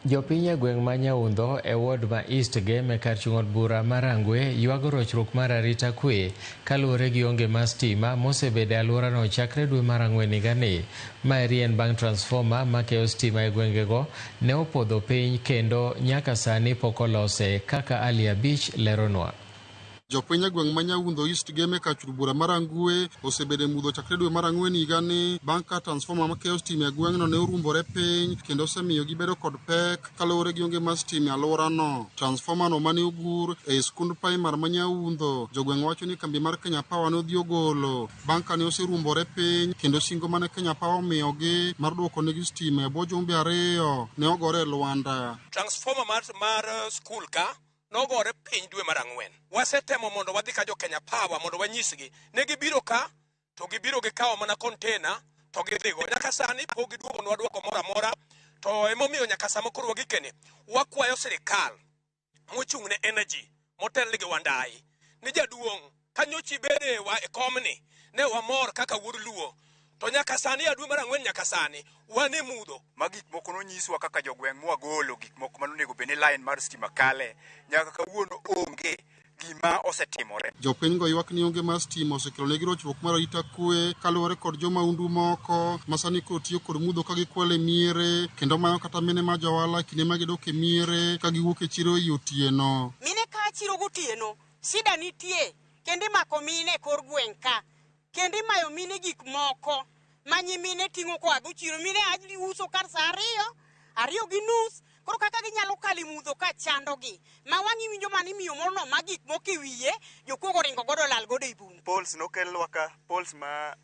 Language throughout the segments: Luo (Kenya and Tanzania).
Jopiny e gweng' ma Nyaundho e ward ma East Game kar chung' od bura mar Rangwe ywago rochruok mar arita kwe kaluwore gi onge mar stima mosebedo e alworano chakre dwe mar Ang'wen higani. Maeri en bang' transformer makeyo stima e gwengego ne opodho piny kendo nyaka sani pok olose, kaka Ali Abich leronwa. Jopiny e gweng' ma Nyaundho East Game kar chung' od bura mar Rangwe osebedo e mudho chakre dwe mar Ang'wen higani bang' ka transformer makeyo stima e gweng'no ne orumbore piny kendo osemiyo gibedo kod pek kaluwore gi onge mar stima e alworano. Transformer no mane ogur e skund primar ma Nyaundho, jogweng' wacho ni kambi mar Kenya Power ne odhi ogolo bang' ka ne oserumbore piny kendo singo mane Kenya Power omiyogi mar duoko negi stima e bwo jumbe 2 ne ogore e lwanda. Transformer mar skul ka nogore piny dwe mar Ang'wen. Wasetemo mondo wadhi ka jo Kenya Power mondo wanyisgi. Ne gibiro ka to gibiro gikawo mana container to gidhigo. Nyaka sani pok giduogonwa duoko moro amora, to emomiyo nyaka sama koro wagikeni wakwayo sirikal mochung' ne energy motel gi Wandai ni jaduong' kanyochi bede wa e komni ne wamor kaka wuod luo. To nyaka sani dwe mar Ang'wen nyaka sani wan e mudho. Magik moko nonyiswa kaka jogweng' mwagolo gik moko manonego bed ni line mar stima kale, nyaka kawuono onge gima osetimore. Jopiny go ywak ni onge mar stima osekelo negi rochruok mar arita kwe kaluwore kod jomaundu moko masani koro tiyo kod mudho ka gikwale miere kendo mayo kata mine ma johala kinde ma gidok e miere ka giwuok e chiro e otieno. Mine ka chiro gotieno shida nitie kendo imako mine kor gweng' ka kendo imayo mine gik moko manyi mine ting'o koa go chiro. Mine ajli uso kar saa 2:30 koro kaka ginyalo kali mudho ka chandogi ma wang'i winjo mani miyo morno ma gik moko e wiye jokuogo ringo godo lal godo e bungu. Pols nokelwa ka pols ma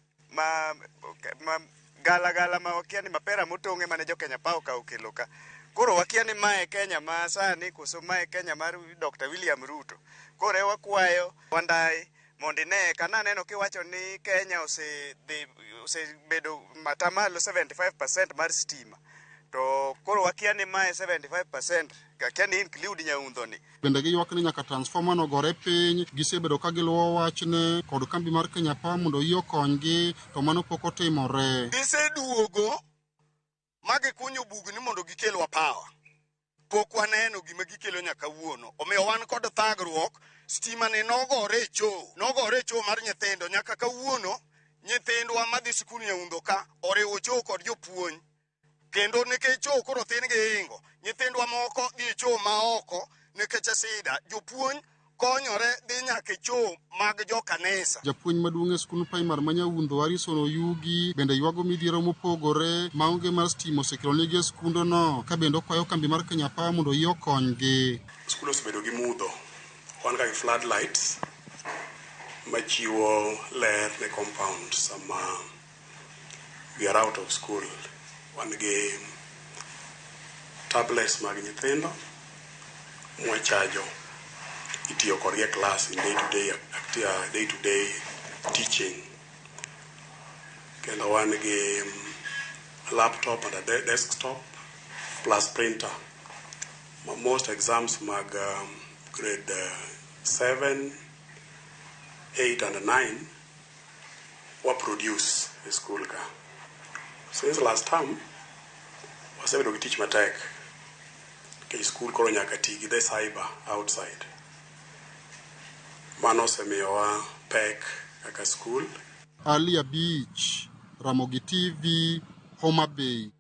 gala ma wakia ni mapera motong'e mane jo Kenya Power ka okelo ka. Koro wakia ni mae Kenya ma sani koso mae Kenya mar Dr. William Ruto. Koro wakwayo Wandai mondo ine kana neno kiwacho ni Kenya osebedo matamalo 75% mar stima. To koro wakia ni mae 75% kakia ni include Nyaundho ni. Bende giywak ni nyaka transformer no gore piny, gisebedo ka giluwo wachne kod kambi mar Kenya Power mondo oyi okonygi, to mano pok otimore. Giseduogo ma gikunyo bugni mondo gikelwa power. Pok waneno gima gikelo nyaka wuono. Omiyo wan kod thagruok, stima ni nogore e cho mar nyithindo nyaka kawuono. Nyithindwa madhi skul Nyaundho ka oriwo cho kod jopuonj. Kendo nikech cho koro thin gi hingo, nyithindwa moko dhi cho ma oko nikech sida, jopuonj konyore dhi nyaka cho mag jo kanisa. Japuonj maduong' e skul primar ma Nyaundho Harrison Oyugi bende ywago midhiero mopogore ma onge mar stima osekelo negi e skundono, ka bende okwayo kambi mar Kenya Power mondo oyi okonygi. Skul osebedo gi mudho, wan ka gi floodlights machiwo ler ne compound sama we are out of school. Wan gi tablets mag nyithindo mwachajo, itiyo kodgi e class in day to day teaching. Kendo wan gi laptop and a desktop plus printer. Most exams mag grade 7, 8 and 9 were produced in school ka. Since last term, wasebedo gi tich matek. Ke school koro nyaka ti gi the cyber outside. Mano osemiyowa pek kaka school. Ali Abich, Ramogi TV, Homa Bay.